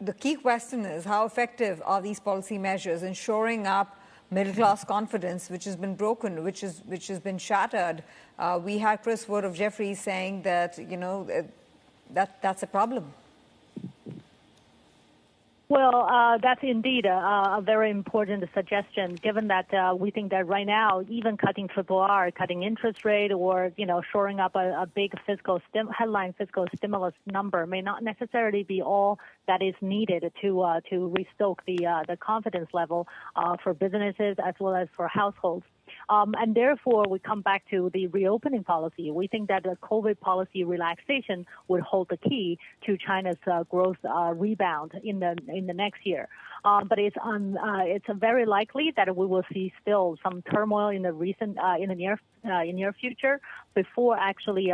The key question is how effective are these policy measures in shoring up middle-class confidence, which has been broken, which has been shattered. We had Chris Wood of Jefferies saying that, that's a problem. Well, that's indeed a very important suggestion, given that we think that right now, even cutting RRR, cutting interest rate, or shoring up a big headline fiscal stimulus number may not necessarily be all that is needed to restoke the confidence level for businesses as well as for households. And therefore, we come back to the reopening policy. We think that the COVID policy relaxation would hold the key to China's growth rebound in the next year. But it's very likely that we will see still some turmoil in the near future before actually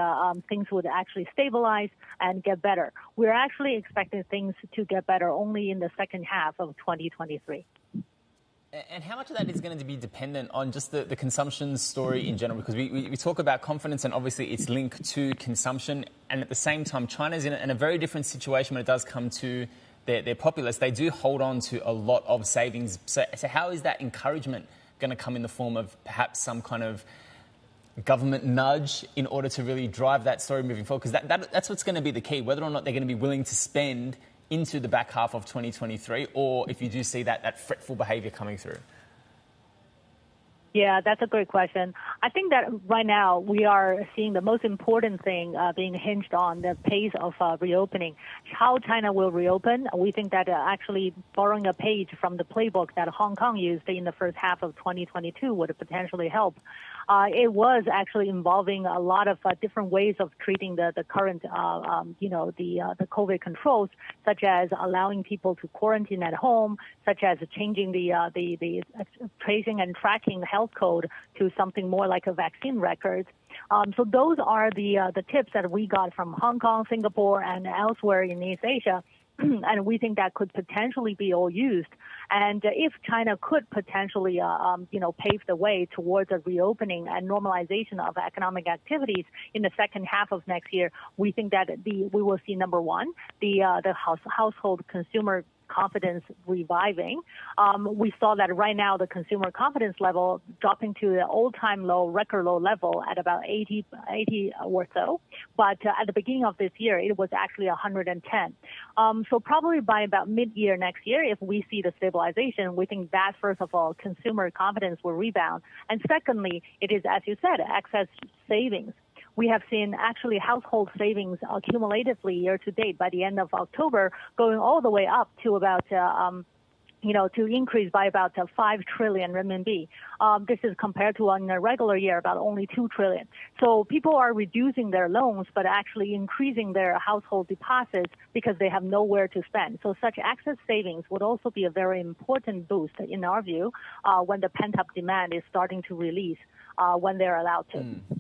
things would actually stabilize and get better. We're actually expecting things to get better only in the second half of 2023. And how much of that is going to be dependent on just the consumption story in general? Because we talk about confidence and obviously it's linked to consumption. And at the same time, China's in a very different situation when it does come to their populace. They do hold on to a lot of savings. So how is that encouragement going to come in the form of perhaps some kind of government nudge in order to really drive that story moving forward? Because that's what's going to be the key, whether or not they're going to be willing to spend into the back half of 2023, or if you do see that fretful behaviour coming through? Yeah, that's a great question. I think that right now we are seeing the most important thing being hinged on the pace of reopening. How China will reopen, we think that actually borrowing a page from the playbook that Hong Kong used in the first half of 2022 would potentially help. It was actually involving a lot of different ways of treating the current, the COVID controls, such as allowing people to quarantine at home, such as changing the tracing and tracking health code to something more like a vaccine record. So those are the tips that we got from Hong Kong, Singapore, and elsewhere in East Asia. And we think that could potentially be all used. And if China could potentially, pave the way towards a reopening and normalization of economic activities in the second half of next year, we think that we will see, number one, the household consumer confidence reviving. We saw that right now the consumer confidence level dropping to the all-time low, record low level at about 80 or so. But at the beginning of this year, it was actually 110. So probably by about mid-year next year, if we see the stabilization, we think that, first of all, consumer confidence will rebound. And secondly, it is, as you said, excess savings. We have seen actually household savings accumulatively year to date by the end of October going all the way up to about, to increase by about 5 trillion renminbi. This is compared to in a regular year about only 2 trillion. So people are reducing their loans but actually increasing their household deposits because they have nowhere to spend. So such excess savings would also be a very important boost in our view when the pent-up demand is starting to release when they're allowed to.